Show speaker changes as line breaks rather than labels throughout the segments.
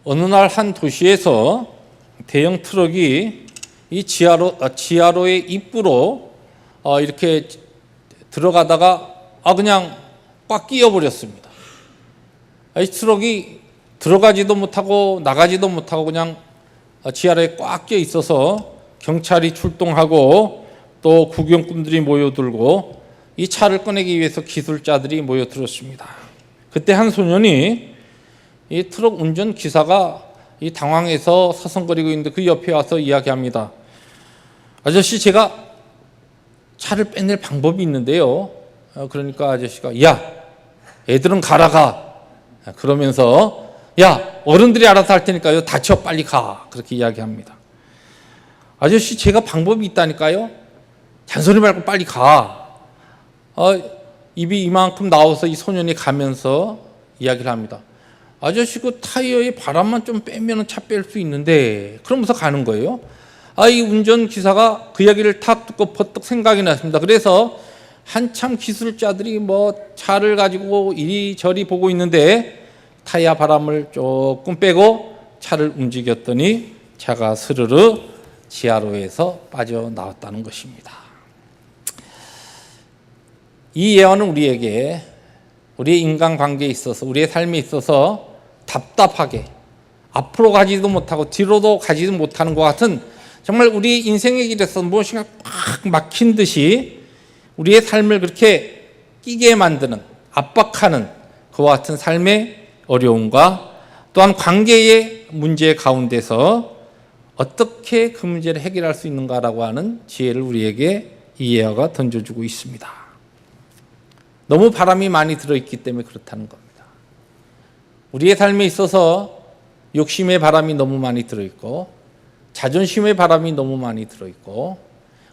어느 날 한 도시에서 대형 트럭이 이 지하로의 입구로 이렇게 들어가다가 그냥 꽉 끼어버렸습니다. 이 트럭이 들어가지도 못하고 나가지도 못하고 그냥 지하로에 꽉 끼어 있어서 경찰이 출동하고 또 구경꾼들이 모여들고 이 차를 꺼내기 위해서 기술자들이 모여들었습니다. 그때 한 소년이 이 트럭 운전 기사가 이 당황해서 서성거리고 있는데 그 옆에 와서 이야기합니다. 아저씨, 제가 차를 빼낼 방법이 있는데요. 그러니까 아저씨가 야, 애들은 가라가. 그러면서 야, 어른들이 알아서 할 테니까요. 다쳐 빨리 가. 그렇게 이야기합니다. 아저씨, 제가 방법이 있다니까요. 잔소리 말고 빨리 가. 입이 이만큼 나와서 이 소년이 가면서 이야기를 합니다. 아저씨, 그 타이어에 바람만 좀 빼면 차 뺄 수 있는데. 그러면서 가는 거예요. 이 운전기사가 그 이야기를 탁 듣고 버떡 생각이 났습니다. 그래서 한참 기술자들이 차를 가지고 이리저리 보고 있는데 타이어 바람을 조금 빼고 차를 움직였더니 차가 스르르 지하로에서 빠져나왔다는 것입니다. 이 예언은 우리에게 우리의 인간관계에 있어서 우리의 삶에 있어서 답답하게 앞으로 가지도 못하고 뒤로도 가지도 못하는 것 같은 정말 우리 인생의 길에서 무엇인가 꽉 막힌 듯이 우리의 삶을 그렇게 끼게 만드는 압박하는 그와 같은 삶의 어려움과 또한 관계의 문제 가운데서 어떻게 그 문제를 해결할 수 있는가라고 하는 지혜를 우리에게 이 예화가 던져주고 있습니다. 너무 바람이 많이 들어있기 때문에 그렇다는 겁니다. 우리의 삶에 있어서 욕심의 바람이 너무 많이 들어있고 자존심의 바람이 너무 많이 들어있고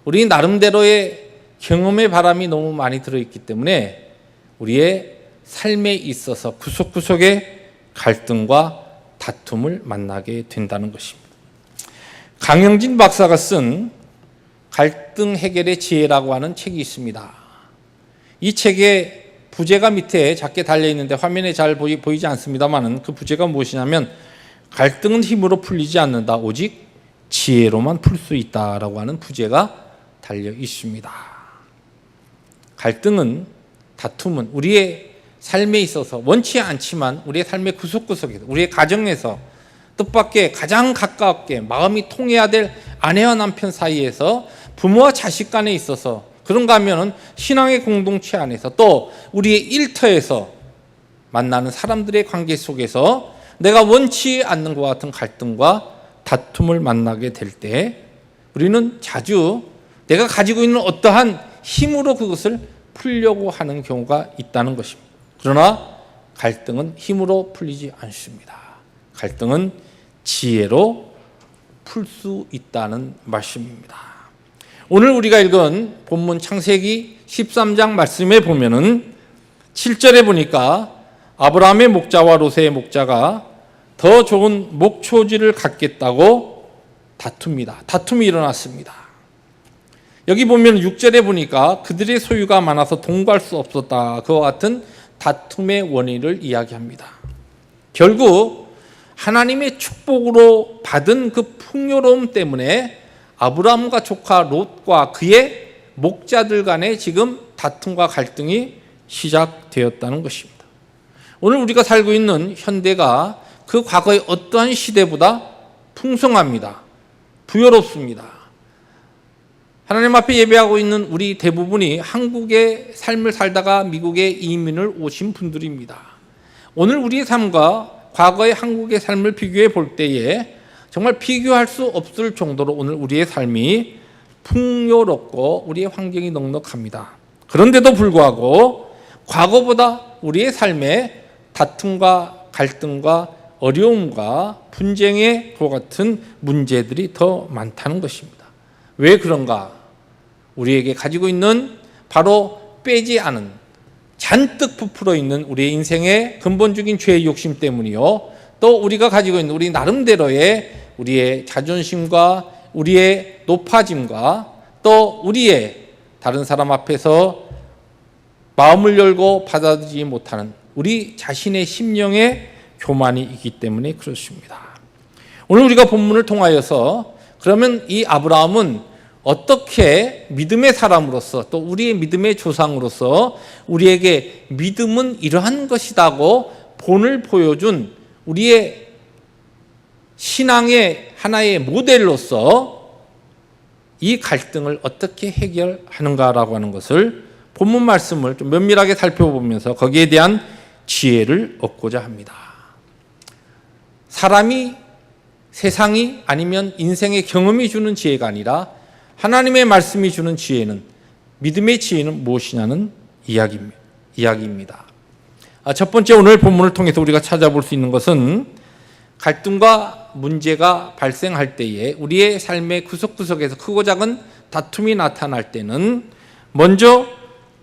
우리 나름대로의 경험의 바람이 너무 많이 들어있기 때문에 우리의 삶에 있어서 구석구석에 갈등과 다툼을 만나게 된다는 것입니다. 강영진 박사가 쓴 갈등 해결의 지혜라고 하는 책이 있습니다. 이 책의 부제가 밑에 작게 달려있는데 화면에 잘 보이지 않습니다만 그 부제가 무엇이냐면 갈등은 힘으로 풀리지 않는다. 오직 지혜로만 풀 수 있다라고 하는 부제가 달려 있습니다. 갈등은, 다툼은 우리의 삶에 있어서 원치 않지만 우리의 삶의 구석구석에서 우리의 가정에서 뜻밖의 가장 가깝게 마음이 통해야 될 아내와 남편 사이에서 부모와 자식 간에 있어서 그런가 하면은 신앙의 공동체 안에서 또 우리의 일터에서 만나는 사람들의 관계 속에서 내가 원치 않는 것 같은 갈등과 다툼을 만나게 될 때 우리는 자주 내가 가지고 있는 어떠한 힘으로 그것을 풀려고 하는 경우가 있다는 것입니다. 그러나 갈등은 힘으로 풀리지 않습니다. 갈등은 지혜로 풀 수 있다는 말씀입니다. 오늘 우리가 읽은 본문 창세기 13장 말씀에 보면은 7절에 보니까 아브라함의 목자와 롯의 목자가 더 좋은 목초지를 갖겠다고 다툽니다. 다툼이 일어났습니다. 여기 보면 6절에 보니까 그들의 소유가 많아서 동거할 수 없었다. 그와 같은 다툼의 원인을 이야기합니다. 결국 하나님의 축복으로 받은 그 풍요로움 때문에 아브라함과 조카 롯과 그의 목자들 간에 지금 다툼과 갈등이 시작되었다는 것입니다. 오늘 우리가 살고 있는 현대가 그 과거의 어떠한 시대보다 풍성합니다. 부여롭습니다. 하나님 앞에 예배하고 있는 우리 대부분이 한국의 삶을 살다가 미국에 이민을 오신 분들입니다. 오늘 우리의 삶과 과거의 한국의 삶을 비교해 볼 때에 정말 비교할 수 없을 정도로 오늘 우리의 삶이 풍요롭고 우리의 환경이 넉넉합니다. 그런데도 불구하고 과거보다 우리의 삶에 다툼과 갈등과 어려움과 분쟁의 그와 같은 문제들이 더 많다는 것입니다. 왜 그런가? 우리에게 가지고 있는 바로 빼지 않은 잔뜩 부풀어 있는 우리의 인생의 근본적인 죄의 욕심 때문이요. 또 우리가 가지고 있는 우리 나름대로의 우리의 자존심과 우리의 높아짐과 또 우리의 다른 사람 앞에서 마음을 열고 받아들이지 못하는 우리 자신의 심령의 교만이 있기 때문에 그렇습니다. 오늘 우리가 본문을 통하여서 그러면 이 아브라함은 어떻게 믿음의 사람으로서 또 우리의 믿음의 조상으로서 우리에게 믿음은 이러한 것이다고 본을 보여준 우리의 신앙의 하나의 모델로서 이 갈등을 어떻게 해결하는가라고 하는 것을 본문 말씀을 좀 면밀하게 살펴보면서 거기에 대한 지혜를 얻고자 합니다. 사람이, 세상이 아니면 인생의 경험이 주는 지혜가 아니라 하나님의 말씀이 주는 지혜는, 믿음의 지혜는 무엇이냐는 이야기입니다. 첫 번째, 오늘 본문을 통해서 우리가 찾아볼 수 있는 것은 갈등과 문제가 발생할 때에 우리의 삶의 구석구석에서 크고 작은 다툼이 나타날 때는 먼저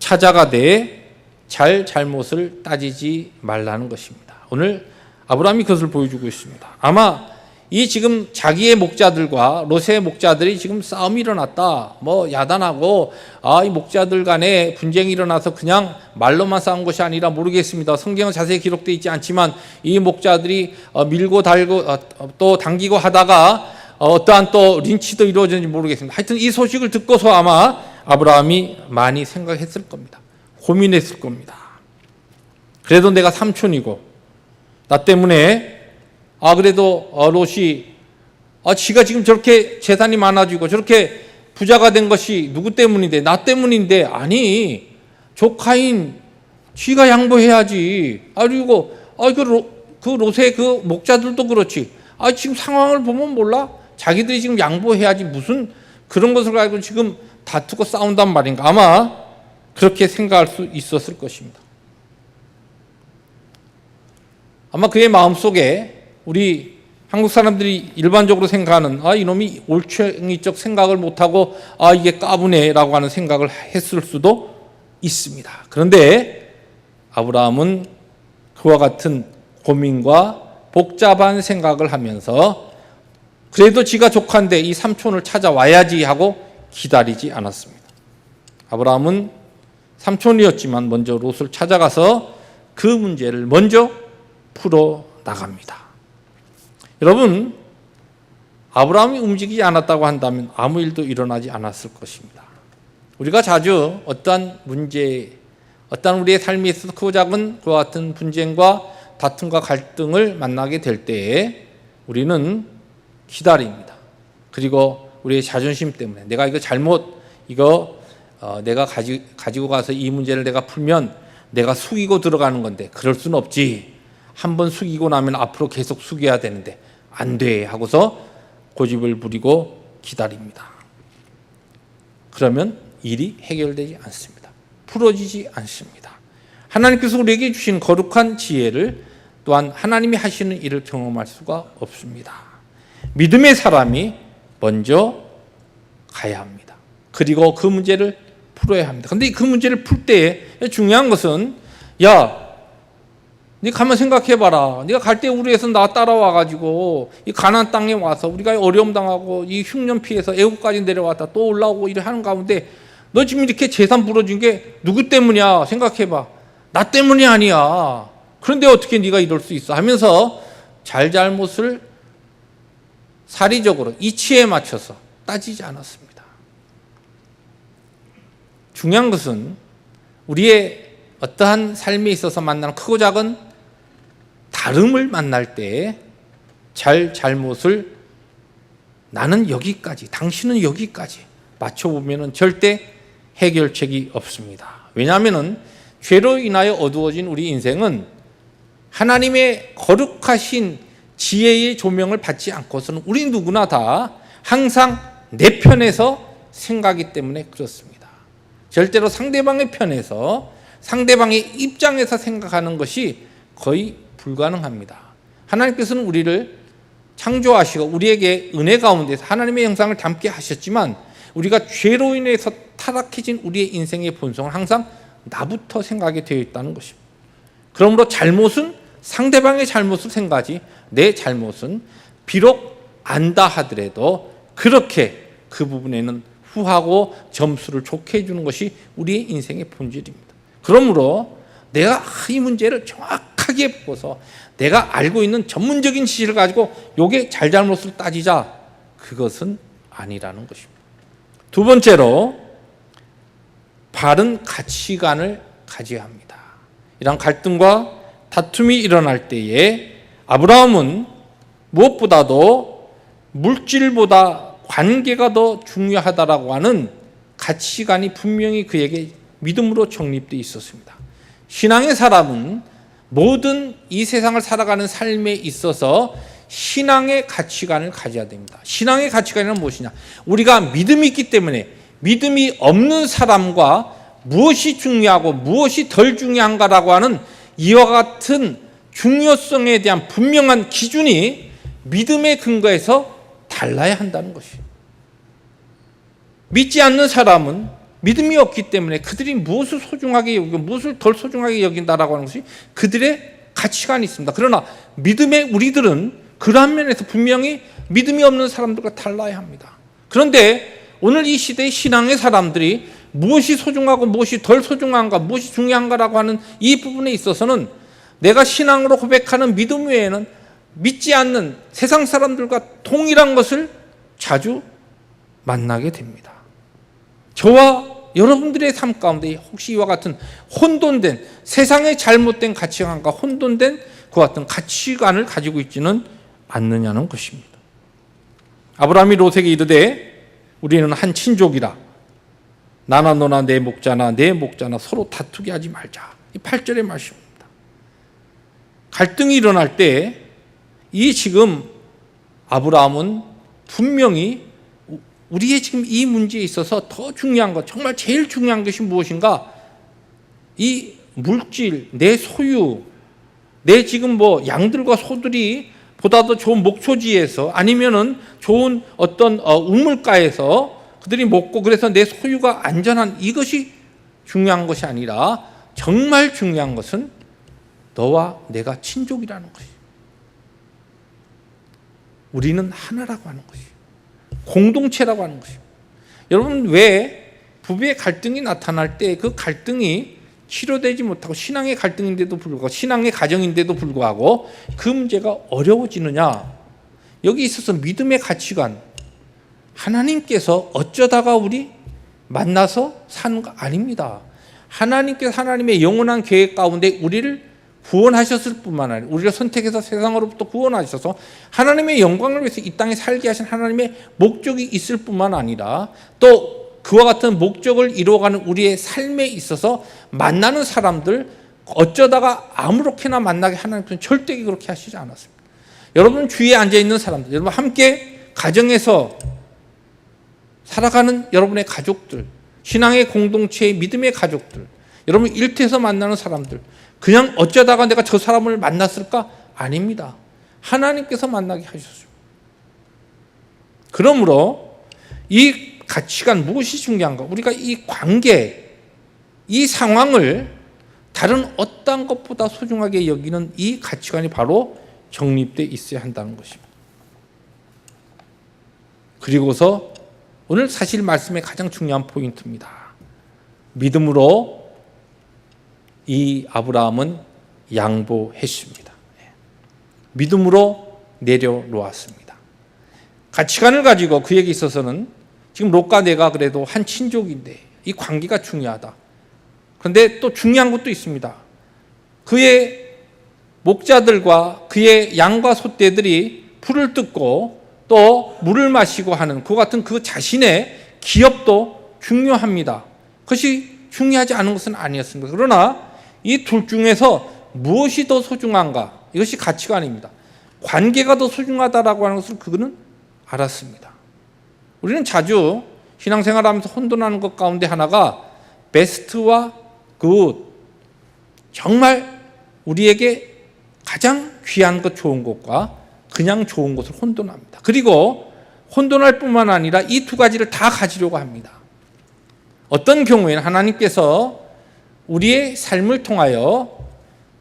찾아가되 잘못을 따지지 말라는 것입니다. 오늘 아브라함이 그것을 보여주고 있습니다. 아마 이 지금 자기의 목자들과 롯의 목자들이 지금 싸움이 일어났다, 야단하고 이 목자들 간에 분쟁이 일어나서 그냥 말로만 싸운 것이 아니라 모르겠습니다. 성경은 자세히 기록되어 있지 않지만 이 목자들이 밀고 달고 또 당기고 하다가 어떠한 또 린치도 이루어졌는지 모르겠습니다. 하여튼 이 소식을 듣고서 아마 아브라함이 많이 생각했을 겁니다. 고민했을 겁니다. 그래도 내가 삼촌이고 나 때문에 그래도 롯이 지가 지금 저렇게 재산이 많아지고 저렇게 부자가 된 것이 누구 때문인데? 나 때문인데. 아니, 조카인 지가 양보해야지. 그리고 그 롯의 그 목자들도 그렇지. 지금 상황을 보면 몰라? 자기들이 지금 양보해야지. 무슨 그런 것을 가지고 지금 다투고 싸운단 말인가. 아마 그렇게 생각할 수 있었을 것입니다. 아마 그의 마음속에 우리 한국 사람들이 일반적으로 생각하는 이놈이 올챙이적 생각을 못하고 이게 까부네라고 하는 생각을 했을 수도 있습니다. 그런데 아브라함은 그와 같은 고민과 복잡한 생각을 하면서 그래도 지가 조카인데 이 삼촌을 찾아와야지 하고 기다리지 않았습니다. 아브라함은 삼촌이었지만 먼저 롯을 찾아가서 그 문제를 먼저 풀어 나갑니다. 여러분, 아브라함이 움직이지 않았다고 한다면 아무 일도 일어나지 않았을 것입니다. 우리가 자주 어떠한 문제, 어떠한 우리의 삶에 있어서 크고 작은 그와 같은 분쟁과 다툼과 갈등을 만나게 될 때에 우리는 기다립니다. 그리고 우리의 자존심 때문에 내가 이거 내가 가지고 가서 이 문제를 내가 풀면 내가 숙이고 들어가는 건데 그럴 수는 없지. 한번 숙이고 나면 앞으로 계속 숙여야 되는데 안 돼 하고서 고집을 부리고 기다립니다. 그러면 일이 해결되지 않습니다. 풀어지지 않습니다. 하나님께서 우리에게 주신 거룩한 지혜를 또한 하나님이 하시는 일을 경험할 수가 없습니다. 믿음의 사람이 먼저 가야 합니다. 그리고 그 문제를 풀어야 합니다. 그런데 그 문제를 풀 때에 중요한 것은 네가 가만 생각해봐라. 네가 갈대 우르에서 나 따라와가지고 이 가나안 땅에 와서 우리가 어려움 당하고 이 흉년 피해서 애국까지 내려왔다 또 올라오고 이래 하는 가운데 너 지금 이렇게 재산 부러진 게 누구 때문이야? 생각해봐. 나 때문이 아니야. 그런데 어떻게 네가 이럴 수 있어? 하면서 잘못을 사리적으로 이치에 맞춰서 따지지 않았습니다. 중요한 것은 우리의 어떠한 삶에 있어서 만나는 크고 작은 다름을 만날 때 잘못을 나는 여기까지, 당신은 여기까지 맞춰보면 절대 해결책이 없습니다. 왜냐하면 죄로 인하여 어두워진 우리 인생은 하나님의 거룩하신 지혜의 조명을 받지 않고서는 우리 누구나 다 항상 내 편에서 생각하기 때문에 그렇습니다. 절대로 상대방의 편에서 상대방의 입장에서 생각하는 것이 거의 불가능합니다. 하나님께서는 우리를 창조하시고 우리에게 은혜 가운데서 하나님의 형상을 담게 하셨지만 우리가 죄로 인해서 타락해진 우리의 인생의 본성은 항상 나부터 생각하게 되어 있다는 것입니다. 그러므로 잘못은 상대방의 잘못을 생각하지 내 잘못은 비록 안다 하더라도 그렇게 그 부분에는 후하고 점수를 좋게 해주는 것이 우리의 인생의 본질입니다. 그러므로 내가 이 문제를 정확하게 정확하게 보고서 내가 알고 있는 전문적인 지식을 가지고 요게 잘잘못을 따지자, 그것은 아니라는 것입니다. 두 번째로 바른 가치관을 가져야 합니다. 이런 갈등과 다툼이 일어날 때에 아브라함은 무엇보다도 물질보다 관계가 더 중요하다라고 하는 가치관이 분명히 그에게 믿음으로 정립되어 있었습니다. 신앙의 사람은 모든 이 세상을 살아가는 삶에 있어서 신앙의 가치관을 가져야 됩니다. 신앙의 가치관은 무엇이냐? 우리가 믿음이 있기 때문에 믿음이 없는 사람과 무엇이 중요하고 무엇이 덜 중요한가라고 하는 이와 같은 중요성에 대한 분명한 기준이 믿음의 근거에서 달라야 한다는 것이에요. 믿지 않는 사람은 믿음이 없기 때문에 그들이 무엇을 소중하게 여기고 무엇을 덜 소중하게 여긴다라고 하는 것이 그들의 가치관이 있습니다. 그러나 믿음의 우리들은 그러한 면에서 분명히 믿음이 없는 사람들과 달라야 합니다. 그런데 오늘 이 시대의 신앙의 사람들이 무엇이 소중하고 무엇이 덜 소중한가, 무엇이 중요한가라고 하는 이 부분에 있어서는 내가 신앙으로 고백하는 믿음 외에는 믿지 않는 세상 사람들과 동일한 것을 자주 만나게 됩니다. 저와 여러분들의 삶 가운데 혹시 이와 같은 혼돈된 세상의 잘못된 가치관과 혼돈된 그와 같은 가치관을 가지고 있지는 않느냐는 것입니다. 아브라함이 롯에게 이르되 우리는 한 친족이라 나나 너나 내 목자나 내 목자나 서로 다투게 하지 말자. 이 8절의 말씀입니다. 갈등이 일어날 때 이 지금 아브라함은 분명히 우리의 지금 이 문제에 있어서 더 중요한 것, 정말 제일 중요한 것이 무엇인가? 이 물질, 내 소유, 내 지금 양들과 소들이 보다 더 좋은 목초지에서 아니면은 좋은 어떤 우물가에서 그들이 먹고 그래서 내 소유가 안전한 이것이 중요한 것이 아니라 정말 중요한 것은 너와 내가 친족이라는 것이에요. 우리는 하나라고 하는 것이에요. 공동체라고 하는 것이에요. 여러분, 왜 부부의 갈등이 나타날 때 그 갈등이 치료되지 못하고 신앙의 갈등인데도 불구하고 신앙의 가정인데도 불구하고 그 문제가 어려워지느냐? 여기 있어서 믿음의 가치관, 하나님께서 어쩌다가 우리 만나서 사는 거 아닙니다. 하나님께서 하나님의 영원한 계획 가운데 우리를 구원하셨을 뿐만 아니라 우리를 선택해서 세상으로부터 구원하셔서 하나님의 영광을 위해서 이 땅에 살게 하신 하나님의 목적이 있을 뿐만 아니라 또 그와 같은 목적을 이루어가는 우리의 삶에 있어서 만나는 사람들 어쩌다가 아무렇게나 만나게 하나님께서는 절대 그렇게 하시지 않았습니다. 여러분 주위에 앉아있는 사람들, 여러분 함께 가정에서 살아가는 여러분의 가족들, 신앙의 공동체의 믿음의 가족들, 여러분 일터에서 만나는 사람들, 그냥 어쩌다가 내가 저 사람을 만났을까? 아닙니다. 하나님께서 만나게 하셨습니다. 그러므로 이 가치관 무엇이 중요한가? 우리가 이 관계, 이 상황을 다른 어떤 것보다 소중하게 여기는 이 가치관이 바로 정립되어 있어야 한다는 것입니다. 그리고서 오늘 사실 말씀의 가장 중요한 포인트입니다. 믿음으로 이 아브라함은 양보했습니다. 믿음으로 내려놓았습니다. 가치관을 가지고 그에게 있어서는 지금 롯과 내가 그래도 한 친족인데 이 관계가 중요하다. 그런데 또 중요한 것도 있습니다. 그의 목자들과 그의 양과 소떼들이 풀을 뜯고 또 물을 마시고 하는 그 같은 그 자신의 기업도 중요합니다. 그것이 중요하지 않은 것은 아니었습니다. 그러나 이 둘 중에서 무엇이 더 소중한가? 이것이 가치관입니다. 관계가 더 소중하다라고 하는 것을 그는 알았습니다. 우리는 자주 신앙생활하면서 혼돈하는 것 가운데 하나가 베스트와 굿, 정말 우리에게 가장 귀한 것, 좋은 것과 그냥 좋은 것을 혼돈합니다. 그리고 혼돈할 뿐만 아니라 이 두 가지를 다 가지려고 합니다. 어떤 경우에는 하나님께서 우리의 삶을 통하여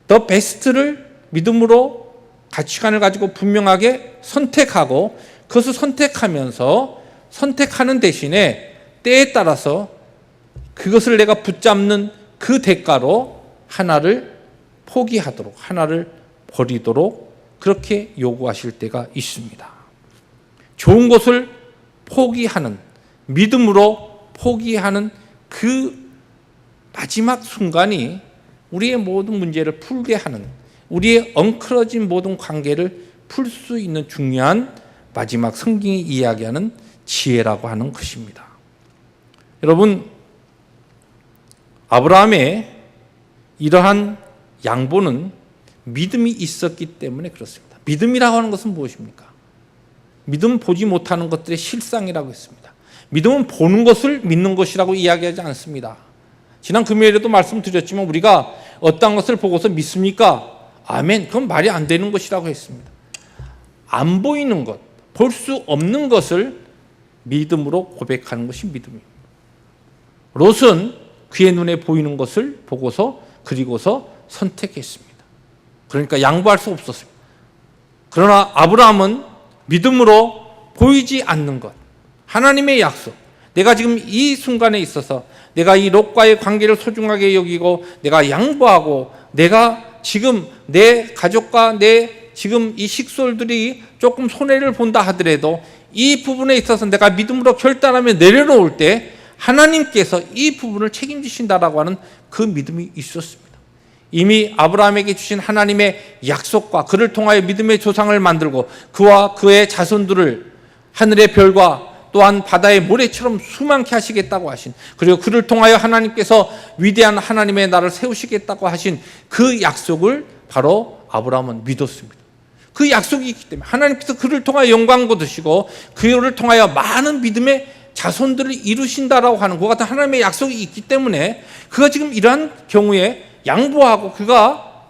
더 베스트를 믿음으로 가치관을 가지고 분명하게 선택하고 그것을 선택하면서 선택하는 대신에 때에 따라서 그것을 내가 붙잡는 그 대가로 하나를 포기하도록, 하나를 버리도록 그렇게 요구하실 때가 있습니다. 좋은 것을 포기하는, 믿음으로 포기하는 그 마지막 순간이 우리의 모든 문제를 풀게 하는, 우리의 엉클어진 모든 관계를 풀 수 있는 중요한 마지막 성경이 이야기하는 지혜라고 하는 것입니다. 여러분, 아브라함의 이러한 양보는 믿음이 있었기 때문에 그렇습니다. 믿음이라고 하는 것은 무엇입니까? 믿음은 보지 못하는 것들의 실상이라고 했습니다. 믿음은 보는 것을 믿는 것이라고 이야기하지 않습니다. 지난 금요일에도 말씀드렸지만 우리가 어떤 것을 보고서 믿습니까? 아멘. 그건 말이 안 되는 것이라고 했습니다. 안 보이는 것, 볼 수 없는 것을 믿음으로 고백하는 것이 믿음입니다. 롯은 그의 눈에 보이는 것을 보고서 그리고서 선택했습니다. 그러니까 양보할 수 없었습니다. 그러나 아브라함은 믿음으로 보이지 않는 것, 하나님의 약속, 내가 지금 이 순간에 있어서 내가 이 롯과의 관계를 소중하게 여기고 내가 양보하고 내가 지금 내 가족과 내 지금 이 식솔들이 조금 손해를 본다 하더라도 이 부분에 있어서 내가 믿음으로 결단하며 내려놓을 때 하나님께서 이 부분을 책임지신다라고 하는 그 믿음이 있었습니다. 이미 아브라함에게 주신 하나님의 약속과 그를 통하여 믿음의 조상을 만들고 그와 그의 자손들을 하늘의 별과 또한 바다의 모래처럼 수많게 하시겠다고 하신, 그리고 그를 통하여 하나님께서 위대한 하나님의 나라를 세우시겠다고 하신 그 약속을 바로 아브라함은 믿었습니다. 그 약속이 있기 때문에 하나님께서 그를 통하여 영광 거두시고 그를 통하여 많은 믿음의 자손들을 이루신다라고 하는 그 같은 하나님의 약속이 있기 때문에 그가 지금 이러한 경우에 양보하고 그가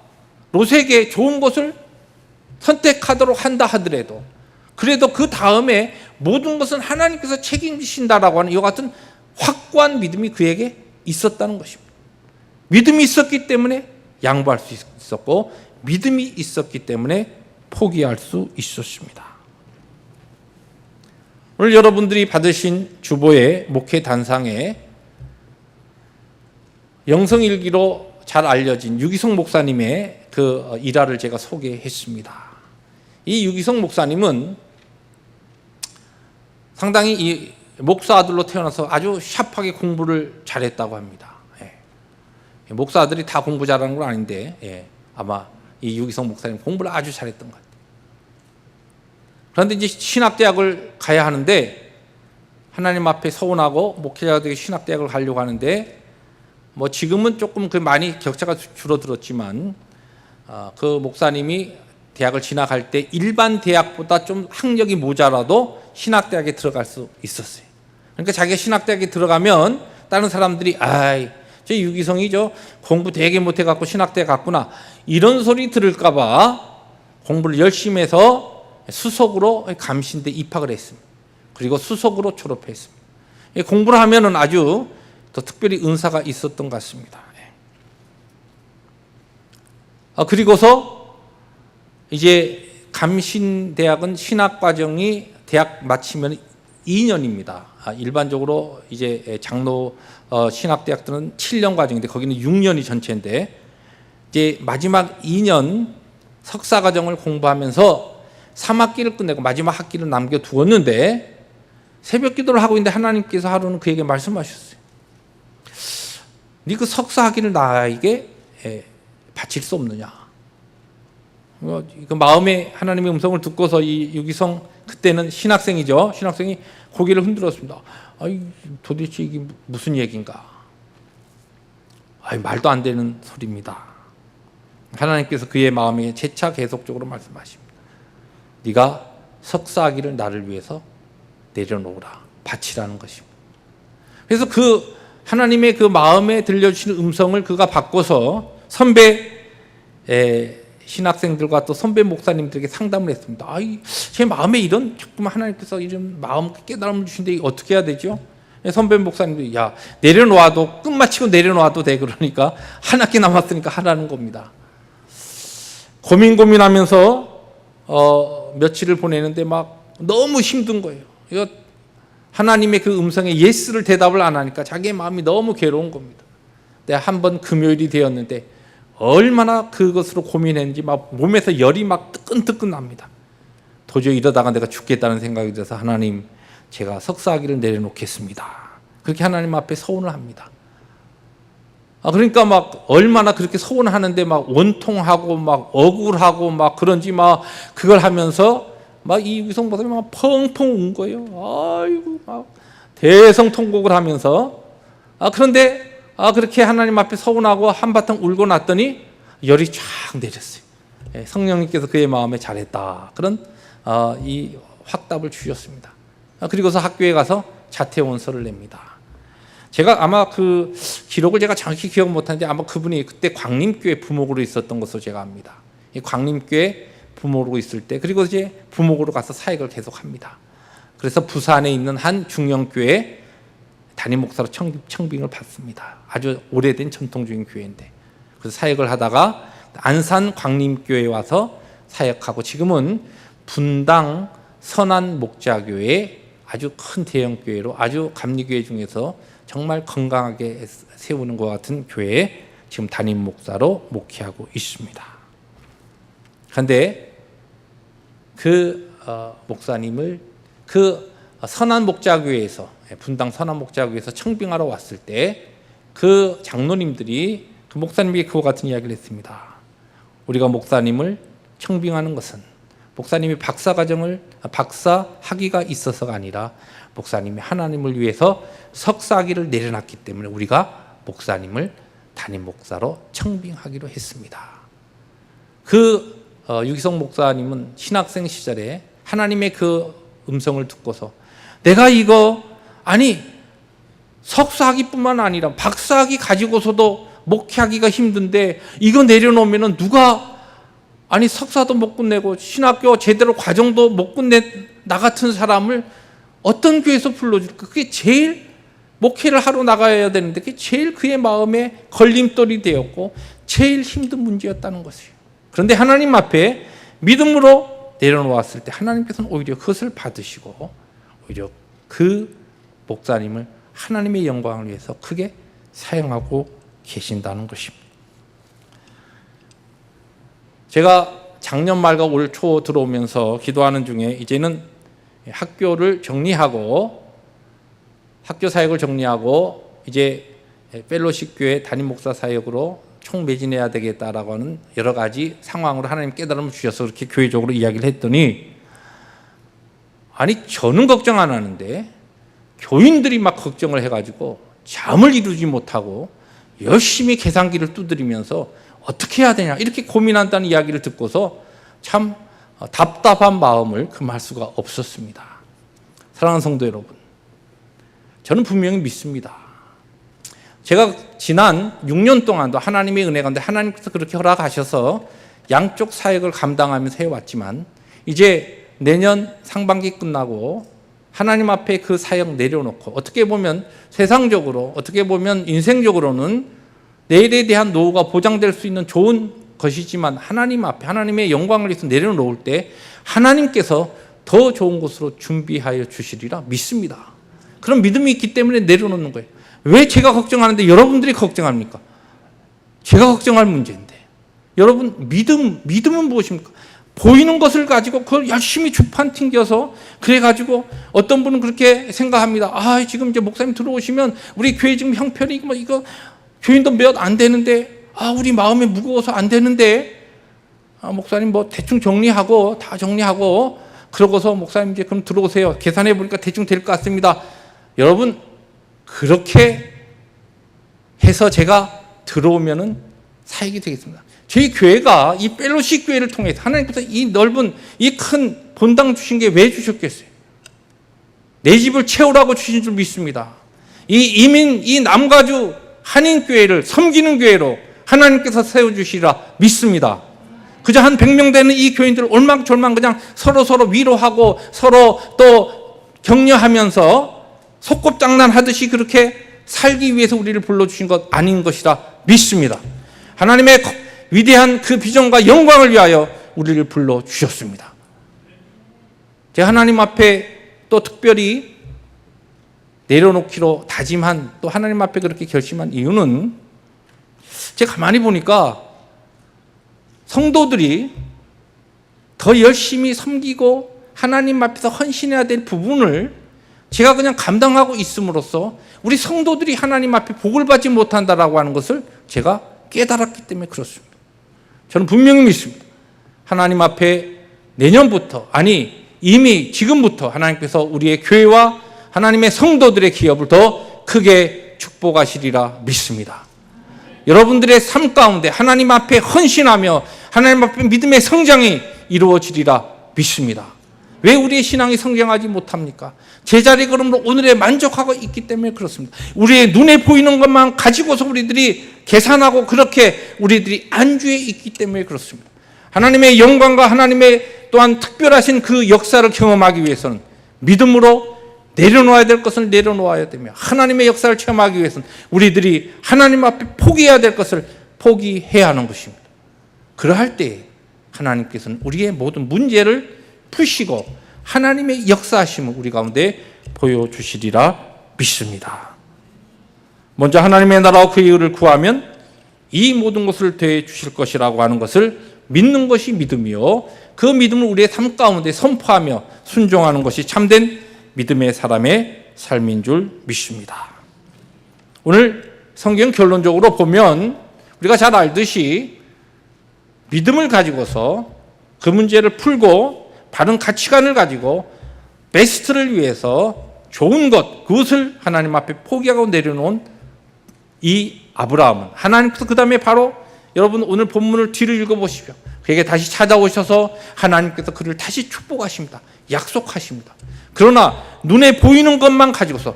롯에게 좋은 것을 선택하도록 한다 하더라도 그래도 그 다음에 모든 것은 하나님께서 책임지신다라고 하는 이와 같은 확고한 믿음이 그에게 있었다는 것입니다. 믿음이 있었기 때문에 양보할 수 있었고 믿음이 있었기 때문에 포기할 수 있었습니다. 오늘 여러분들이 받으신 주보의 목회 단상에 영성일기로 잘 알려진 유기성 목사님의 그 일화를 제가 소개했습니다. 이 유기성 목사님은 상당히 이 목사 아들로 태어나서 아주 샤프하게 공부를 잘했다고 합니다. 예. 목사 아들이 다 공부 잘하는 건 아닌데 아마 이 유기성 목사님 공부를 아주 잘했던 것 같아요. 그런데 이제 신학대학을 가야 하는데 하나님 앞에 서운하고 목회자가 되게 신학대학을 가려고 하는데 뭐 지금은 조금 그 많이 격차가 줄어들었지만 그 목사님이 대학을 진학할 때 일반 대학보다 좀 학력이 모자라도 신학대학에 들어갈 수 있었어요. 그러니까 자기가 신학대학에 들어가면 다른 사람들이 아이 저 유기성이 저 공부 되게 못해갖고 신학대에 갔구나 이런 소리 들을까 봐 공부를 열심히 해서 수석으로 감신대 입학을 했습니다. 그리고 수석으로 졸업했습니다. 공부를 하면은 아주 더 특별히 은사가 있었던 것 같습니다. 그리고서 이제 감신대학은 신학과정이 대학 마치면 2년입니다. 일반적으로 이제 장로 신학대학들은 7년 과정인데 거기는 6년이 전체인데 이제 마지막 2년 석사 과정을 공부하면서 3학기를 끝내고 마지막 학기를 남겨두었는데 새벽 기도를 하고 있는데 하나님께서 하루는 그에게 말씀하셨어요. 네 그 석사 학위를 나에게 바칠 수 없느냐. 그 마음에 하나님의 음성을 듣고서 이 유기성 그때는 신학생이죠. 신학생이 고개를 흔들었습니다. 아이 도대체 이게 무슨 얘기인가. 아이 말도 안 되는 소리입니다. 하나님께서 그의 마음에 재차 계속적으로 말씀하십니다. 네가 석사학위를 나를 위해서 내려놓으라. 바치라는 것입니다. 그래서 그 하나님의 그 마음에 들려주시는 음성을 그가 바꿔서 선배 신학생들과 또 선배 목사님들에게 상담을 했습니다. 제 마음에 이런 조금 하나님께서 이런 마음 깨달음을 주신데 어떻게 해야 되죠? 선배 목사님들이 야 내려놓아도 끝마치고 내려놓아도 돼. 그러니까 한 학기 남았으니까 하라는 겁니다. 고민하면서 며칠을 보내는데 막 너무 힘든 거예요. 이거 하나님의 그 음성에 예스를 대답을 안 하니까 자기의 마음이 너무 괴로운 겁니다. 내가 한 번 금요일이 되었는데 얼마나 그것으로 고민했는지 막 몸에서 열이 막 뜨끈뜨끈 납니다. 도저히 이러다가 내가 죽겠다는 생각이 들어서 하나님, 제가 석사학위를 내려놓겠습니다. 그렇게 하나님 앞에 서원을 합니다. 그러니까 막 얼마나 그렇게 서원하는데 막 원통하고 막 억울하고 막 그런지 막 그걸 하면서 막 이 유기성 목사님이 막 펑펑 운 거예요. 아이고 막 대성통곡을 하면서 그런데 그렇게 하나님 앞에 서원하고 한바탕 울고 났더니 열이 쫙 내렸어요. 성령님께서 그의 마음에 잘했다, 그런 이 확답을 주셨습니다. 그리고서 학교에 가서 자퇴원서를 냅니다. 제가 아마 그 기록을 제가 정확히 기억 못하는데 아마 그분이 그때 광림교회 부목으로 있었던 것으로 제가 압니다. 이 광림교회 부목으로 있을 때, 그리고 이제 부목으로 가서 사역을 계속합니다. 그래서 부산에 있는 한 중형교회 담임 목사로 청빙을 받습니다. 아주 오래된 전통적인 교회인데, 그래서 사역을 하다가 안산 광림교회에 와서 사역하고, 지금은 분당 선안 목자교회, 아주 큰 대형 교회로, 아주 감리교회 중에서 정말 건강하게 세우는 것 같은 교회에 지금 담임 목사로 목회하고 있습니다. 그런데 그 목사님을 그 선안 목자교회에서, 분당 선안 목자교회에서 청빙하러 왔을 때 그 장로님들이 그 목사님에게 그와 같은 이야기를 했습니다. 우리가 목사님을 청빙하는 것은 목사님이 박사 학위가 있어서가 아니라 목사님이 하나님을 위해서 석사학위를 내려놨기 때문에 우리가 목사님을 담임 목사로 청빙하기로 했습니다. 그 유기성 목사님은 신학생 시절에 하나님의 그 음성을 듣고서, 내가 이거 석사학위뿐만 아니라 박사학위 가지고서도 목회하기가 힘든데 이거 내려놓으면 누가 석사도 못 끝내고 신학교 제대로 과정도 못 끝내 나 같은 사람을 어떤 교회에서 불러줄까? 그게 제일 목회를 하러 나가야 되는데 그게 제일 그의 마음에 걸림돌이 되었고 제일 힘든 문제였다는 것이에요. 그런데 하나님 앞에 믿음으로 내려놓았을 때 하나님께서는 오히려 그것을 받으시고 오히려 그 목사님을 하나님의 영광을 위해서 크게 사용하고 계신다는 것입니다. 제가 작년 말과 올 초 들어오면서 기도하는 중에 이제는 학교를 정리하고 학교 사역을 정리하고 이제 펠로십 교회 담임 목사 사역으로 총매진해야 되겠다라고 하는 여러 가지 상황으로 하나님 깨달음을 주셔서 그렇게 교회적으로 이야기를 했더니, 저는 걱정 안 하는데 교인들이 막 걱정을 해가지고 잠을 이루지 못하고 열심히 계산기를 두드리면서 어떻게 해야 되냐 이렇게 고민한다는 이야기를 듣고서 참 답답한 마음을 금할 수가 없었습니다. 사랑하는 성도 여러분, 저는 분명히 믿습니다. 제가 지난 6년 동안도 하나님의 은혜 가운데 하나님께서 그렇게 허락하셔서 양쪽 사역을 감당하면서 해왔지만, 이제 내년 상반기 끝나고 하나님 앞에 그 사역 내려놓고, 어떻게 보면 세상적으로, 어떻게 보면 인생적으로는 내일에 대한 노후가 보장될 수 있는 좋은 것이지만 하나님 앞에 하나님의 영광을 위해서 내려놓을 때 하나님께서 더 좋은 곳으로 준비하여 주시리라 믿습니다. 그런 믿음이 있기 때문에 내려놓는 거예요. 왜 제가 걱정하는데 여러분들이 걱정합니까? 제가 걱정할 문제인데. 여러분, 믿음은 무엇입니까? 보이는 것을 가지고 그걸 열심히 주판 튕겨서 그래가지고 어떤 분은 그렇게 생각합니다. 지금 이제 목사님 들어오시면 우리 교회 지금 형편이 이거 교인도 몇 안 되는데, 우리 마음이 무거워서 안 되는데, 목사님 대충 정리하고 다 정리하고 그러고서 목사님 이제 그럼 들어오세요. 계산해 보니까 대충 될 것 같습니다. 여러분, 그렇게 해서 제가 들어오면은 사역이 되겠습니다. 저희 교회가 이 펠로십 교회를 통해서 하나님께서 이 넓은 이 큰 본당 주신 게 왜 주셨겠어요? 내 집을 채우라고 주신 줄 믿습니다. 이 남가주 한인교회를 섬기는 교회로 하나님께서 세워주시라 믿습니다. 그저 한 100명 되는 이 교인들을 올망졸망 그냥 서로 위로하고 서로 또 격려하면서 소꿉장난 하듯이 그렇게 살기 위해서 우리를 불러주신 것 아닌 것이라 믿습니다. 하나님의 위대한 그 비전과 영광을 위하여 우리를 불러주셨습니다. 제가 하나님 앞에 또 특별히 내려놓기로 다짐한, 또 하나님 앞에 그렇게 결심한 이유는 제가 가만히 보니까 성도들이 더 열심히 섬기고 하나님 앞에서 헌신해야 될 부분을 제가 그냥 감당하고 있음으로써 우리 성도들이 하나님 앞에 복을 받지 못한다라고 하는 것을 제가 깨달았기 때문에 그렇습니다. 저는 분명히 믿습니다. 하나님 앞에 내년부터, 아니 이미 지금부터 하나님께서 우리의 교회와 하나님의 성도들의 기업을 더 크게 축복하시리라 믿습니다. 여러분들의 삶 가운데 하나님 앞에 헌신하며 하나님 앞에 믿음의 성장이 이루어지리라 믿습니다. 왜 우리의 신앙이 성장하지 못합니까? 제자리 걸음으로 오늘에 만족하고 있기 때문에 그렇습니다. 우리의 눈에 보이는 것만 가지고서 우리들이 계산하고 그렇게 우리들이 안주해 있기 때문에 그렇습니다. 하나님의 영광과 하나님의 또한 특별하신 그 역사를 경험하기 위해서는 믿음으로 내려놓아야 될 것을 내려놓아야 되며 하나님의 역사를 체험하기 위해서는 우리들이 하나님 앞에 포기해야 될 것을 포기해야 하는 것입니다. 그러할 때 하나님께서는 우리의 모든 문제를 푸시고 하나님의 역사하심을 우리 가운데 보여주시리라 믿습니다. 먼저 하나님의 나라와 그의 의를 구하면 이 모든 것을 더해 주실 것이라고 하는 것을 믿는 것이 믿음이요, 그 믿음을 우리의 삶 가운데 선포하며 순종하는 것이 참된 믿음의 사람의 삶인 줄 믿습니다. 오늘 성경 결론적으로 보면 우리가 잘 알듯이 믿음을 가지고서 그 문제를 풀고 바른 가치관을 가지고 베스트를 위해서 좋은 것, 그것을 하나님 앞에 포기하고 내려놓은 이 아브라함은 하나님께서 그 다음에 바로 여러분 오늘 본문을 뒤를 읽어보십시오. 그에게 다시 찾아오셔서 하나님께서 그를 다시 축복하십니다. 약속하십니다. 그러나 눈에 보이는 것만 가지고서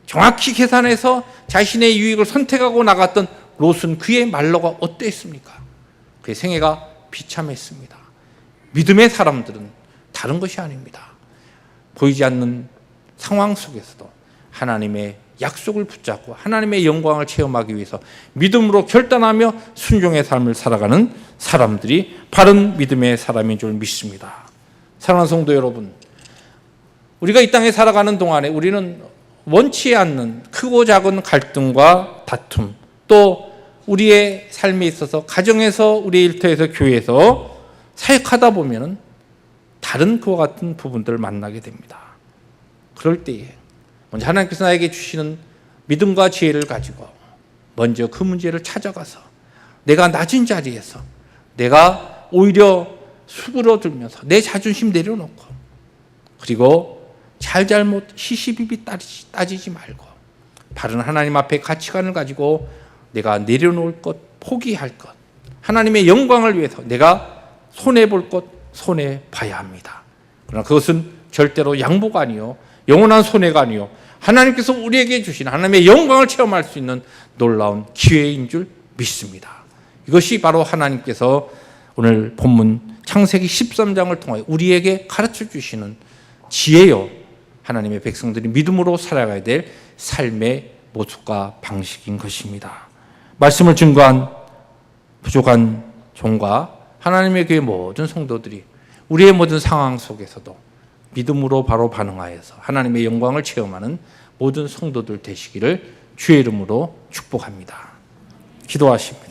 정확히 계산해서 자신의 유익을 선택하고 나갔던 롯은 그의 말로가 어땠습니까? 그의 생애가 비참했습니다. 믿음의 사람들은 다른 것이 아닙니다. 보이지 않는 상황 속에서도 하나님의 약속을 붙잡고 하나님의 영광을 체험하기 위해서 믿음으로 결단하며 순종의 삶을 살아가는 사람들이 바른 믿음의 사람인 줄 믿습니다. 사랑하는 성도 여러분, 우리가 이 땅에 살아가는 동안에 우리는 원치 않는 크고 작은 갈등과 다툼, 또 우리의 삶에 있어서 가정에서, 우리 일터에서, 교회에서 사역하다 보면 다른 그와 같은 부분들을 만나게 됩니다. 그럴 때에 먼저 하나님께서 나에게 주시는 믿음과 지혜를 가지고 먼저 그 문제를 찾아가서 내가 낮은 자리에서 내가 오히려 수그러들면서 내 자존심 내려놓고, 그리고 잘잘못 시시비비 따지지 말고 바른 하나님 앞에 가치관을 가지고 내가 내려놓을 것, 포기할 것, 하나님의 영광을 위해서 내가 손해볼 것 손해봐야 합니다. 그러나 그것은 절대로 양보가 아니요 영원한 손해가 아니요 하나님께서 우리에게 주신 하나님의 영광을 체험할 수 있는 놀라운 기회인 줄 믿습니다. 이것이 바로 하나님께서 오늘 본문 창세기 13장을 통하여 우리에게 가르쳐 주시는 지혜요, 하나님의 백성들이 믿음으로 살아가야 될 삶의 모습과 방식인 것입니다. 말씀을 증거한 부족한 종과 하나님의 교회 모든 성도들이 우리의 모든 상황 속에서도 믿음으로 바로 반응하여서 하나님의 영광을 체험하는 모든 성도들 되시기를 주의 이름으로 축복합니다. 기도하십니다.